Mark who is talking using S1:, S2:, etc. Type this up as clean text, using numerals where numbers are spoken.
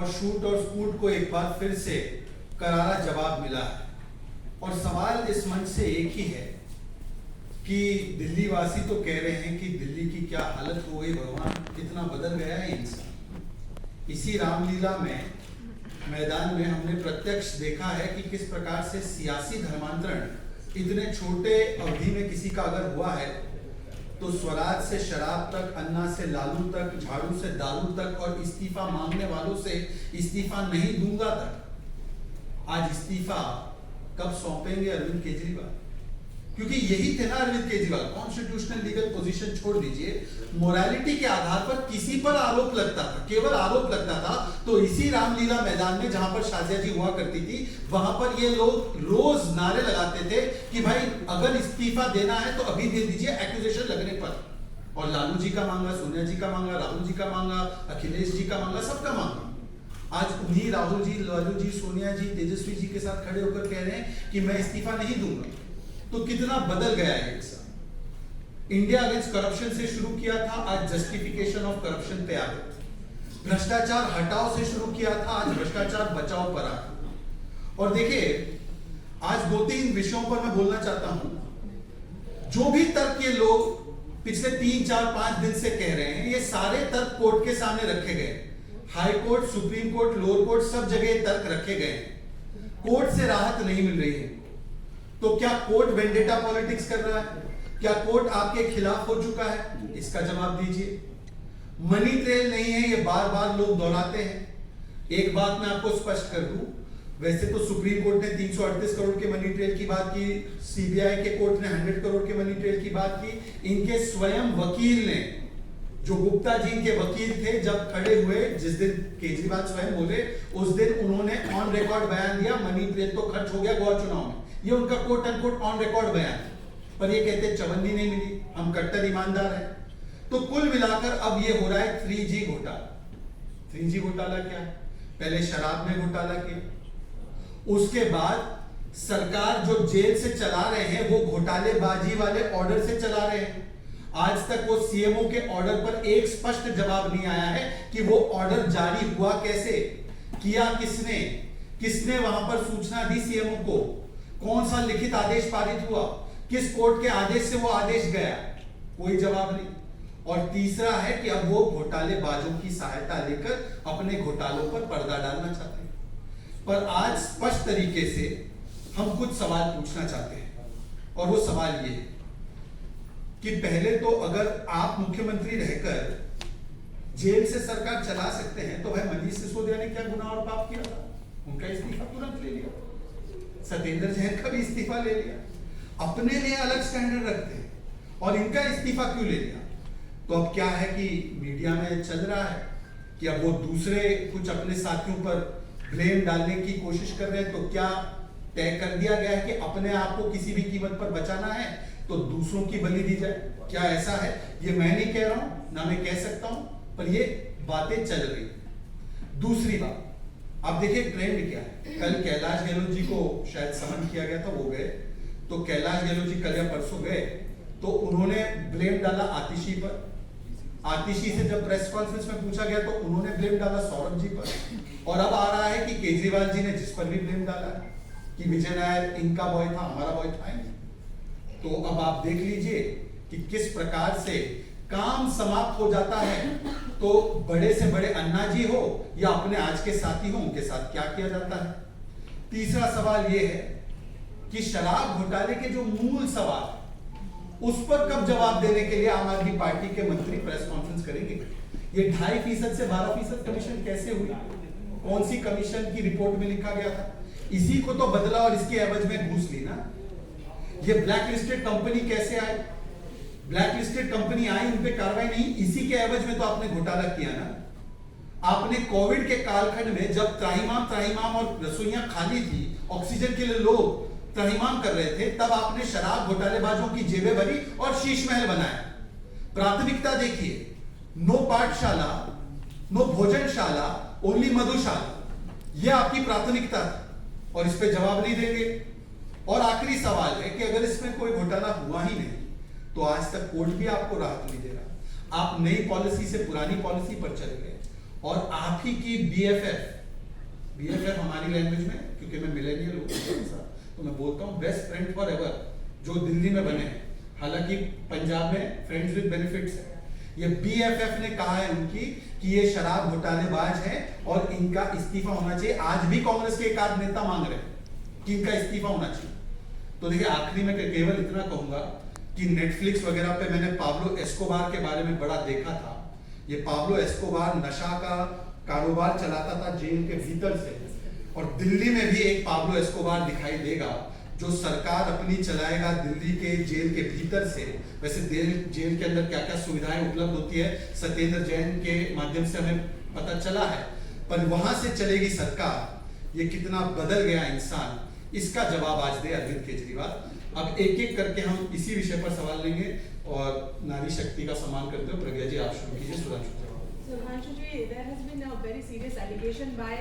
S1: और शूट और स्कूट को एक बार फिर से करारा जवाब मिला है। और सवाल इस मंच से एक ही है कि दिल्ली वासी तो कह रहे हैं कि दिल्ली की क्या हालत हो गई, भगवान कितना बदल गया है इंसान। इसी रामलीला में मैदान में हमने प्रत्यक्ष देखा है कि किस प्रकार से सियासी धर्मांतरण इतने छोटे अवधि में किसी का अगर हुआ है तो स्वराज से शराब तक, अन्ना से लालू तक, झाड़ू से दारू तक और इस्तीफा मांगने वालों से इस्तीफा नहीं दूंगा तक। आज इस्तीफा कब सौंपेंगे अरविंद केजरीवाल? क्योंकि यही थे ना Arvind Kejriwal, constitutional legal position छोड़ दीजिए, मोरालिटी के आधार पर किसी पर आरोप लगता था, केवल आरोप लगता था तो इसी रामलीला मैदान में जहां पर शाजिया जी हुआ करती थी वहां पर ये लोग रोज नारे लगाते थे कि भाई अगर इस्तीफा देना है तो अभी दे दीजिए एक्यूजेशन लगने पर। और लालू जी का मांगा, सोनिया जी का मांगा, राहुल जी का मांगा, अखिलेश जी का मांगा, सबका मांगा। आज उन्हीं राहुल जी, लालू जी, सोनिया जी, तेजस्वी जी के साथ खड़े होकर कह रहे हैं कि मैं इस्तीफा नहीं दूंगा। तो कितना बदल गया है एक साल। इंडिया अगेंस्ट करप्शन से शुरू किया था, आज जस्टिफिकेशन ऑफ करप्शन पे आ गए। भ्रष्टाचार हटाओ से शुरू किया था, आज भ्रष्टाचार बचाओ पर आ गए। और देखिए आज 2-3 विषयों पर मैं बोलना चाहता हूं। जो भी तर्क ये लोग पिछले 3-4-5 दिन से कह रहे हैं, ये सारे तर्क कोर्ट के सामने रखे गए। High court, supreme court, lower court, सब जगह तर्क रखे गए। कोर्ट से राहत नहीं मिल रही है। तो क्या कोर्ट वेंडेटा पॉलिटिक्स कर रहा है? क्या कोर्ट आपके खिलाफ हो चुका है? इसका जवाब दीजिए। मनी ट्रेल नहीं है, ये बार बार लोग दोहराते हैं। एक बात मैं आपको स्पष्ट कर दूं, वैसे तो सुप्रीम कोर्ट ने 338 करोड़ के मनी ट्रेल की बात की, सीबीआई के कोर्ट ने 100 करोड़ के मनी ट्रेल की बात की। इनके स्वयं वकील ने, जो गुप्ता जी के वकील थे, जब खड़े हुए, जिस दिन केजरीवाल स्वयं बोले, उस दिन उन्होंने ऑन रिकॉर्ड बयान दिया मनी ट्रेल तो खर्च हो गया गोवा चुनाव में। ये उनका quote and quote on record बयान है। पर ये कहते चवन्नी नहीं मिली, हम कट्टर ईमानदार हैं। तो कुल मिलाकर अब ये हो रहा है 3G घोटाला। 3G घोटाला क्या है? पहले शराब में घोटाला किया, उसके बाद सरकार जो जेल से चला रहे हैं वो घोटालेबाजी वाले ऑर्डर से चला रहे हैं। आज तक वो सीएमओ के ऑर्डर पर एक स्पष्ट जवाब नहीं आया है कि वो ऑर्डर जारी हुआ कैसे, किया किसने, किसने वहां पर सूचना दी सीएमओ को, कौन सा लिखित आदेश पारित हुआ, किस कोर्ट के आदेश से वो आदेश गया, कोई जवाब नहीं। और तीसरा है कि अब वो घोटालेबाजों की सहायता लेकर अपने घोटालों पर पर्दा डालना चाहते हैं। पर आज स्पष्ट तरीके से हम कुछ सवाल पूछना चाहते हैं, और वो सवाल ये है कि पहले तो अगर आप मुख्यमंत्री रहकर जेल से सरकार चला सकते हैं तो भाई मनीष सिसोदिया ने क्या गुनाह और पाप किया था? उनका इस्तीफा तुरंत ले लिया। सत्येंद्र जैन का भी इस्तीफा ले लिया। अपने लिए अलग स्टैंडर्ड रखते हैं, और इनका इस्तीफा क्यों ले लिया? तो अब क्या है कि मीडिया में चल रहा है कि अब वो दूसरे कुछ अपने साथियों पर ब्लेम डालने की कोशिश कर रहे हैं। तो क्या तय कर दिया गया है कि अपने आप को किसी भी कीमत पर बचाना है तो दूसरों की बलि दी जाए? क्या ऐसा है? ये मैं नहीं कह रहा हूं, ना मैं कह सकता हूं, पर ये बातें चल रही। दूसरी बात, अब देखिए ट्रेंड क्या है। कल कैलाश गहलोत जी को शायद समन किया गया था, वो गए। तो कैलाश गहलोत जी कल या परसों गए तो उन्होंने ब्लेम डाला आतिशी पर। आतिशी से जब प्रेस कॉन्फ्रेंस में पूछा गया तो उन्होंने ब्लेम डाला सौरभ जी पर। और अब आ रहा है कि केजरीवाल जी ने जिस पर भी ब्लेम डाला है कि विजय नायर इनका बॉय था, हमारा बॉय था ही। तो अब आप देख लीजिए कि किस प्रकार से काम समाप्त हो जाता है। तो बड़े से बड़े अन्ना जी हो या अपने आज के साथी हो, उनके साथ क्या किया जाता है। तीसरा सवाल यह है कि शराब घोटाले के जो मूल सवाल उस पर कब जवाब देने के लिए आम आदमी पार्टी के मंत्री प्रेस कॉन्फ्रेंस करेंगे? ये 2.5% से 12% कमीशन कैसे हुई? कौन सी कमीशन की रिपोर्ट में लिखा गया था? इसी को तो बदला और इसके एवज में घूस ली ना। ये ब्लैक लिस्टेड कंपनी कैसे आई? ब्लैक लिस्टेड कंपनी आई, उन पे कार्रवाई नहीं, इसी के एवज में तो आपने घोटाला किया ना। आपने कोविड के कालखंड में जब त्राहिमाम और रसोइयां खाली थी, ऑक्सीजन के लिए लोग त्राहिमाम कर रहे थे, तब आपने शराब घोटालेबाजों की जेबें भरी और शीश महल बनाया। प्राथमिकता देखिए, नो पाठशाला, नो भोजनशाला, ओनली मधुशाला, यह आपकी प्राथमिकता थी और इस पे जवाब नहीं देंगे। और आखिरी सवाल है कि अगर इसमें कोई घोटाला हुआ ही नहीं तो आज तक कोर्ट भी आपको राहत नहीं दे रहा। आप नई पॉलिसी से पुरानी पॉलिसी पर चल गए और आप ही की बीएफएफ हमारी लैंग्वेज में, क्योंकि मैं मिलेनियल हूँ तो मैं बोलता हूँ बेस्ट फ्रेंड फॉर एवर, जो दिल्ली में बने हैं, हालांकि पंजाब में फ्रेंड्स विद बेनिफिट्स है। ये बीएफएफ ने कहा है उनकी कि ये शराब घोटालेबाज है और इनका इस्तीफा होना चाहिए। आज भी कांग्रेस के एक आध नेता मांग रहे हैं कि इनका इस्तीफा होना चाहिए। तो देखिए, आखिरी में केवल इतना कहूंगा कि नेटफ्लिक्स वगैरह पे मैंने पाब्लो एस्कोबार के बारे में बड़ा देखा था। ये पाब्लो एस्कोबार नशा का कारोबार चलाता था जेल के भीतर से, और दिल्ली में भी एक पाब्लो एस्कोबार दिखाई देगा जो सरकार अपनी चलाएगा दिल्ली के जेल के भीतर से। वैसे जेल के अंदर क्या क्या सुविधाएं उपलब्ध होती है सत्येंद्र जैन के माध्यम से हमें पता चला है, पर वहां से चलेगी सरकार। ये कितना बदल गया इंसान, इसका जवाब आज दे अरविंद केजरीवाल। अब एक एक करके हम इसी विषय पर सवाल लेंगे और नारी शक्ति का सम्मान करते हुए प्रज्ञा जी आप शुरू कीजिए। Sudhanshu
S2: Sudhanshu ji, there has been a very serious allegation by